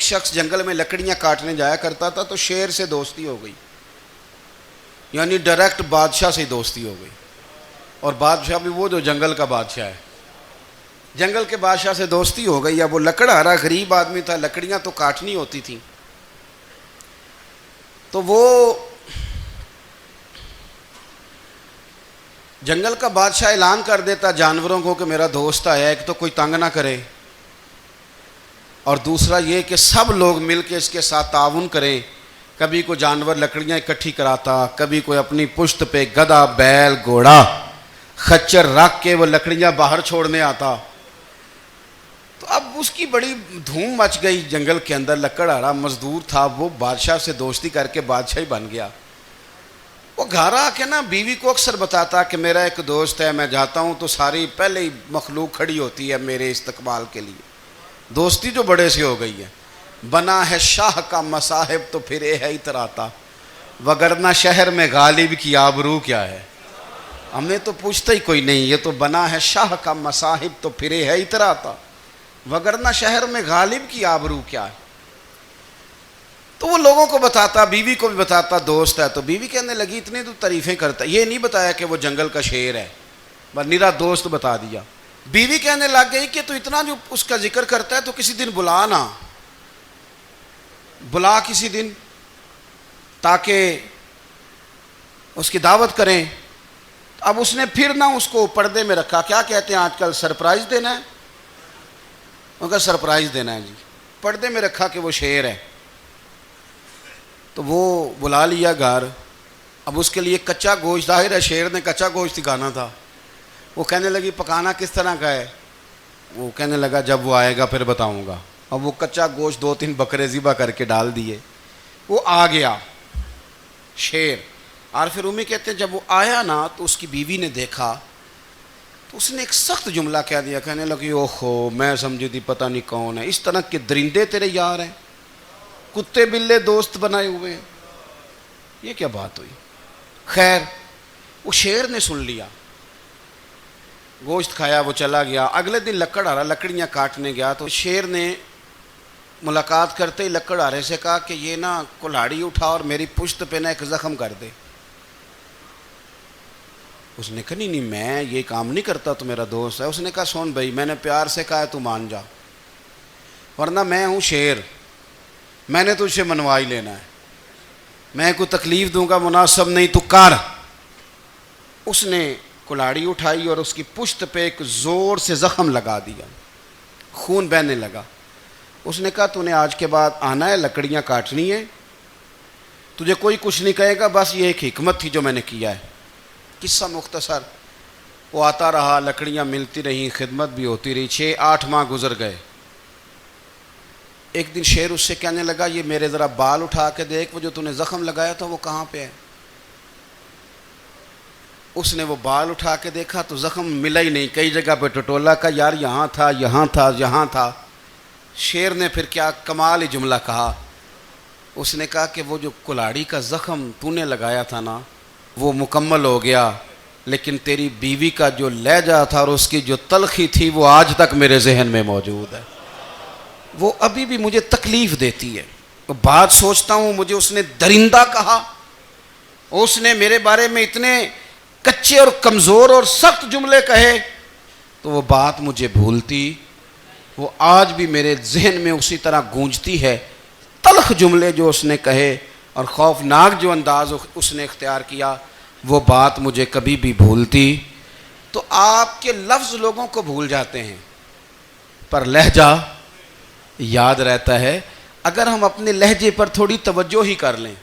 शख्स जंगल में लकड़ियाँ काटने जाया करता था तो शेर से दोस्ती हो गई, यानी डायरेक्ट बादशाह से दोस्ती हो गई। और बादशाह भी वो जो जंगल का बादशाह है, जंगल के बादशाह से दोस्ती हो गई। अब वो लकड़हारा गरीब आदमी था, लकड़ियाँ तो काटनी होती थी, तो वो जंगल का बादशाह ऐलान कर देता जानवरों को कि मेरा दोस्त आया, एक तो कोई तंग ना करे और दूसरा ये कि सब लोग मिलकर इसके साथ ताउन करें। कभी कोई जानवर लकड़ियाँ इकट्ठी कराता, कभी कोई अपनी पुश्त पे गधा, बैल, घोड़ा, खच्चर रख के वो लकड़ियाँ बाहर छोड़ने आता। तो अब उसकी बड़ी धूम मच गई जंगल के अंदर। लकड़हारा मजदूर था, वो बादशाह से दोस्ती करके बादशाह ही बन गया। वो घर आके ना बीवी को अक्सर बताता कि मेरा एक दोस्त है, मैं जाता हूँ तो सारी पहले ही मखलूक खड़ी होती है मेरे इस्तकबाल के लिए। दोस्ती जो बड़े से हो गई है। बना है शाह का मसाहिब तो फिर है इतराता, वगरना शहर में गालिब की आबरू क्या है। हमने तो पूछता ही कोई नहीं, ये तो बना है शाह का मसाहिब तो फिर है इतराता, वगरना शहर में गालिब की आबरू क्या है। तो वो लोगों को बताता, बीवी को भी बताता दोस्त है। तो बीवी कहने लगी इतनी तो तारीफ़ें करता, ये नहीं बताया कि वो जंगल का शेर है, बस निरा दोस्त बता दिया। बीवी कहने लग गई कि तू इतना जो उसका जिक्र करता है तो किसी दिन बुला ना, बुला किसी दिन ताकि उसकी दावत करें। अब उसने फिर ना उसको पर्दे में रखा, क्या कहते हैं आजकल, सरप्राइज़ देना है, उनका सरप्राइज़ देना है जी, पर्दे में रखा कि वो शेर है। तो वो बुला लिया घर। अब उसके लिए कच्चा गोश्त, जाहिर है शेर ने कच्चा गोश्त ही खाना था। वो कहने लगी पकाना किस तरह का है। वो कहने लगा जब वो आएगा फिर बताऊंगा। अब वो कच्चा गोश्त 2-3 बकरे ज़िबा करके डाल दिए। वो आ गया शेर। और फिर उम्मी कहते हैं जब वो आया ना तो उसकी बीवी ने देखा तो उसने एक सख्त जुमला कह दिया। कहने लगी ओहो, मैं समझी थी पता नहीं कौन है, इस तरह के दरिंदे तेरे यार हैं, कुत्ते बिल्ले दोस्त बनाए हुए हैं, ये क्या बात हुई। खैर वो शेर ने सुन लिया, गोश्त खाया, वो चला गया। अगले दिन लकड़हारा लकड़ियाँ काटने गया तो शेर ने मुलाकात करते ही लकड़हारे से कहा कि ये ना कुल्हाड़ी उठा और मेरी पुश्त पे ना एक ज़ख्म कर दे। उसने कहा नहीं मैं ये काम नहीं करता, तो मेरा दोस्त है। उसने कहा सुन भाई, मैंने प्यार से कहा है तू मान जा, वरना मैं हूँ शेर, मैंने तुझसे मनवा ही लेना है, मैं कोई तकलीफ़ दूंगा मुनासिब नहीं, तू कर। उसने कुल्हाड़ी उठाई और उसकी पुश्त पे एक ज़ोर से ज़ख्म लगा दिया, खून बहने लगा। उसने कहा तूने आज के बाद आना है, लकड़ियाँ काटनी है, तुझे कोई कुछ नहीं कहेगा, बस ये एक हिकमत थी जो मैंने किया है। किस्सा मुख्तसर। वो आता रहा, लकड़ियाँ मिलती रहीं, खिदमत भी होती रही। 6-8 माह गुजर गए। एक दिन शेर उससे कहने लगा ये मेरे ज़रा बाल उठा के देख, वो जो तूने ज़ख्म लगाया था वो कहाँ पे है। उसने वो बाल उठा के देखा तो ज़ख्म मिला ही नहीं, कई जगह पे टटोला का, यार यहाँ था, यहाँ था, यहाँ था। शेर ने फिर क्या कमाल ही जुमला कहा। उसने कहा कि वो जो कुल्हाड़ी का ज़ख्म तूने लगाया था ना वो मुकम्मल हो गया, लेकिन तेरी बीवी का जो लहजा था और उसकी जो तलखी थी वो आज तक मेरे जहन में मौजूद है, वो अभी भी मुझे तकलीफ़ देती है। तो बात सोचता हूँ मुझे उसने दरिंदा कहा, उसने मेरे बारे में इतने कच्चे और कमज़ोर और सख्त जुमले कहे, तो वो बात मुझे भूलती, वो आज भी मेरे जहन में उसी तरह गूंजती है। तलख जुमले जो उसने कहे और खौफनाक जो अंदाज़ उसने इख्तियार किया, वो बात मुझे कभी भी भूलती। तो आपके लफ्ज़ लोगों को भूल जाते हैं पर लहजा याद रहता है। अगर हम अपने लहजे पर थोड़ी तवज्जो ही कर लें